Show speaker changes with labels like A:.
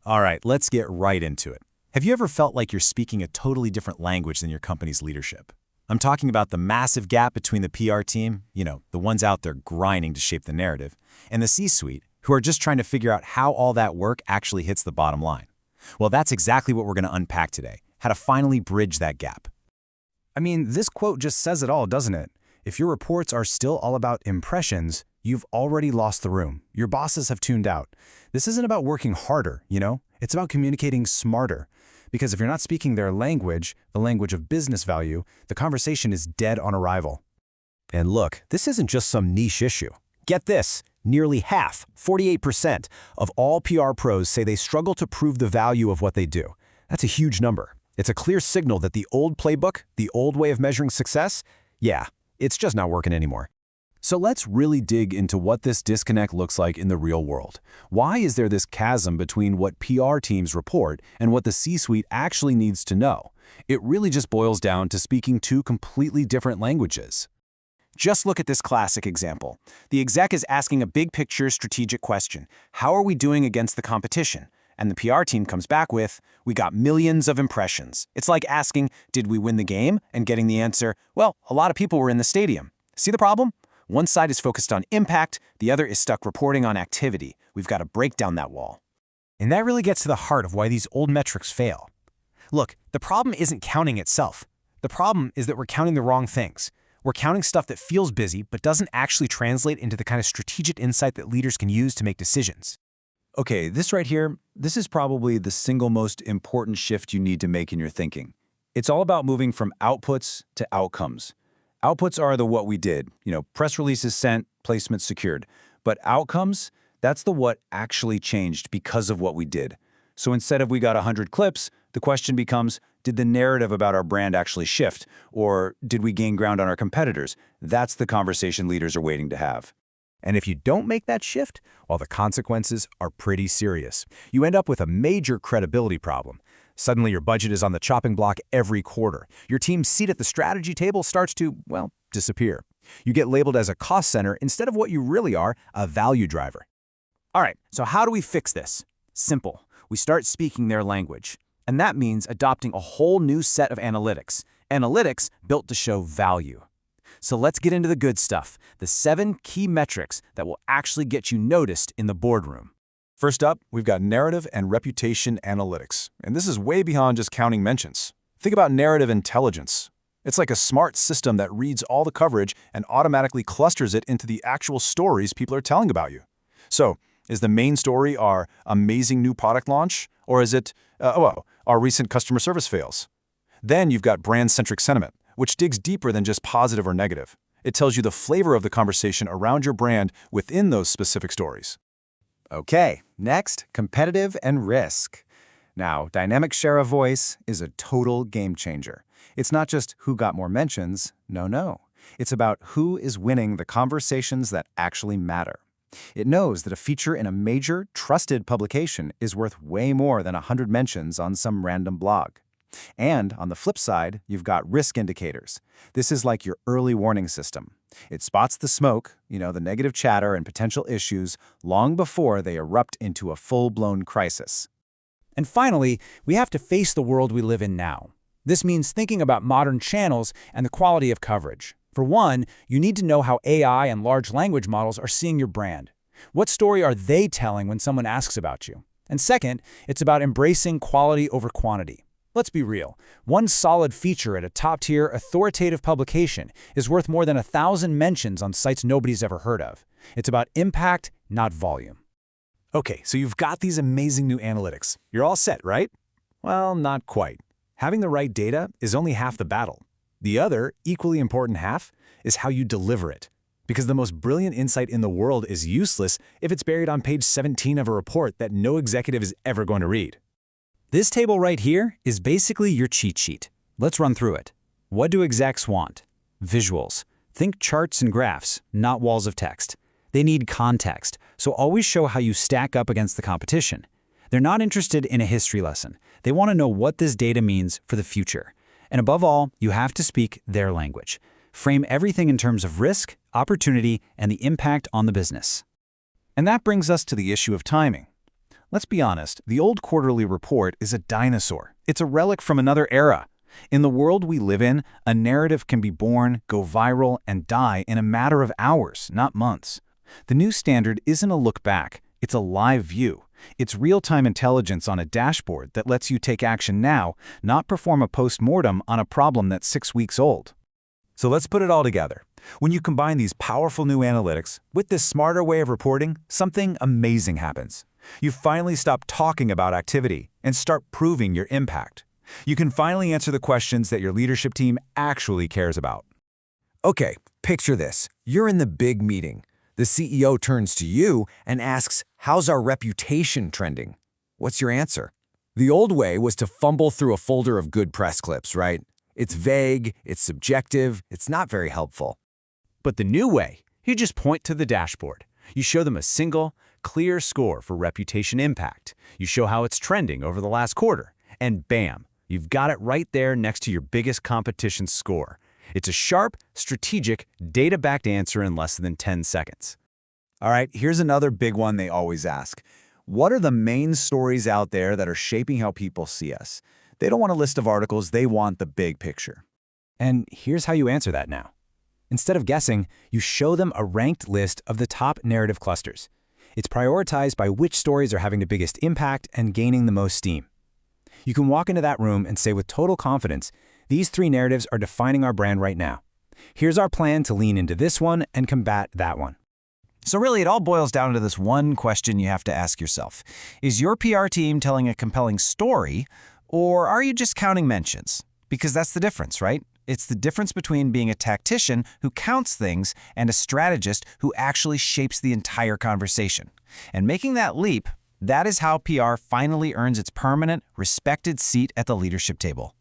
A: All right, let's get right into it. Have you ever felt like you're speaking a totally different language than your company's leadership? I'm talking about the massive gap between the PR team, the ones out there grinding to shape the narrative, and the C-suite, who are just trying to figure out how all that work actually hits the bottom line. Well, that's exactly what we're going to unpack today, how to finally bridge that gap.
B: I mean, this quote just says it all, doesn't it? If your reports are still all about impressions, you've already lost the room. Your bosses have tuned out. This isn't about working harder, It's about communicating smarter. Because if you're not speaking their language, the language of business value, the conversation is dead on arrival.
C: And look, this isn't just some niche issue. Get this, nearly half, 48%, of all PR pros say they struggle to prove the value of what they do. That's a huge number. It's a clear signal that the old playbook, the old way of measuring success, it's just not working anymore.
A: So let's really dig into what this disconnect looks like in the real world. Why is there this chasm between what PR teams report and what the C-suite actually needs to know? It really just boils down to speaking two completely different languages.
D: Just look at this classic example. The exec is asking a big-picture strategic question. How are we doing against the competition? And the PR team comes back with, we got millions of impressions. It's like asking, did we win the game? And getting the answer, well, a lot of people were in the stadium. See the problem? One side is focused on impact, the other is stuck reporting on activity. We've got to break down that wall.
B: And that really gets to the heart of why these old metrics fail. Look, the problem isn't counting itself. The problem is that we're counting the wrong things. We're counting stuff that feels busy but doesn't actually translate into the kind of strategic insight that leaders can use to make decisions.
A: Okay, this right here, this is probably the single most important shift you need to make in your thinking. It's all about moving from outputs to outcomes. Outputs are the what we did, press releases sent, placements secured. But outcomes, that's the what actually changed because of what we did. So instead of we got 100 clips, the question becomes, did the narrative about our brand actually shift? Or did we gain ground on our competitors? That's the conversation leaders are waiting to have.
B: And if you don't make that shift, well, the consequences are pretty serious. You end up with a major credibility problem. Suddenly your budget is on the chopping block every quarter. Your team's seat at the strategy table starts to, disappear. You get labeled as a cost center instead of what you really are, a value driver.
D: All right, so how do we fix this? Simple. We start speaking their language. And that means adopting a whole new set of analytics. Analytics built to show value. So let's get into the good stuff, the 7 key metrics that will actually get you noticed in the boardroom.
E: First up, we've got narrative and reputation analytics. And this is way beyond just counting mentions. Think about narrative intelligence. It's like a smart system that reads all the coverage and automatically clusters it into the actual stories people are telling about you. So, is the main story our amazing new product launch? Or is it, our recent customer service fails? Then you've got brand-centric sentiment, which digs deeper than just positive or negative. It tells you the flavor of the conversation around your brand within those specific stories.
B: Okay, next, competitive and risk. Now, dynamic share of voice is a total game changer. It's not just who got more mentions, no. It's about who is winning the conversations that actually matter. It knows that a feature in a major, trusted publication is worth way more than 100 mentions on some random blog. And on the flip side, you've got risk indicators. This is like your early warning system. It spots the smoke, the negative chatter and potential issues long before they erupt into a full-blown crisis.
F: And finally, we have to face the world we live in now. This means thinking about modern channels and the quality of coverage. For one, you need to know how AI and large language models are seeing your brand. What story are they telling when someone asks about you? And second, it's about embracing quality over quantity. Let's be real. One solid feature at a top-tier, authoritative publication is worth more than 1,000 mentions on sites nobody's ever heard of. It's about impact, not volume.
E: Okay, so you've got these amazing new analytics. You're all set, right? Well, not quite. Having the right data is only half the battle. The other, equally important half, is how you deliver it. Because the most brilliant insight in the world is useless if it's buried on page 17 of a report that no executive is ever going to read.
F: This table right here is basically your cheat sheet. Let's run through it. What do execs want? Visuals. Think charts and graphs, not walls of text. They need context, so always show how you stack up against the competition. They're not interested in a history lesson. They want to know what this data means for the future. And above all, you have to speak their language. Frame everything in terms of risk, opportunity, and the impact on the business.
E: And that brings us to the issue of timing. Let's be honest, the old quarterly report is a dinosaur. It's a relic from another era. In the world we live in, a narrative can be born, go viral, and die in a matter of hours, not months. The new standard isn't a look back, it's a live view. It's real-time intelligence on a dashboard that lets you take action now, not perform a post-mortem on a problem that's 6 weeks old.
A: So let's put it all together. When you combine these powerful new analytics with this smarter way of reporting, something amazing happens. You finally stop talking about activity and start proving your impact. You can finally answer the questions that your leadership team actually cares about.
B: Okay, picture this. You're in the big meeting. The CEO turns to you and asks, "How's our reputation trending?" What's your answer? The old way was to fumble through a folder of good press clips, right? It's vague, it's subjective, it's not very helpful.
D: But the new way, you just point to the dashboard. You show them a single, clear score for reputation impact. You show how it's trending over the last quarter. And bam, you've got it right there next to your biggest competition score. It's a sharp, strategic, data-backed answer in less than 10 seconds.
A: All right, here's another big one they always ask. What are the main stories out there that are shaping how people see us? They don't want a list of articles, they want the big picture.
F: And here's how you answer that now. Instead of guessing, you show them a ranked list of the top narrative clusters. It's prioritized by which stories are having the biggest impact and gaining the most steam. You can walk into that room and say with total confidence, these 3 narratives are defining our brand right now. Here's our plan to lean into this one and combat that one.
D: So really, it all boils down to this one question you have to ask yourself. Is your PR team telling a compelling story, or are you just counting mentions? Because that's the difference, right? It's the difference between being a tactician who counts things and a strategist who actually shapes the entire conversation. And making that leap, that is how PR finally earns its permanent, respected seat at the leadership table.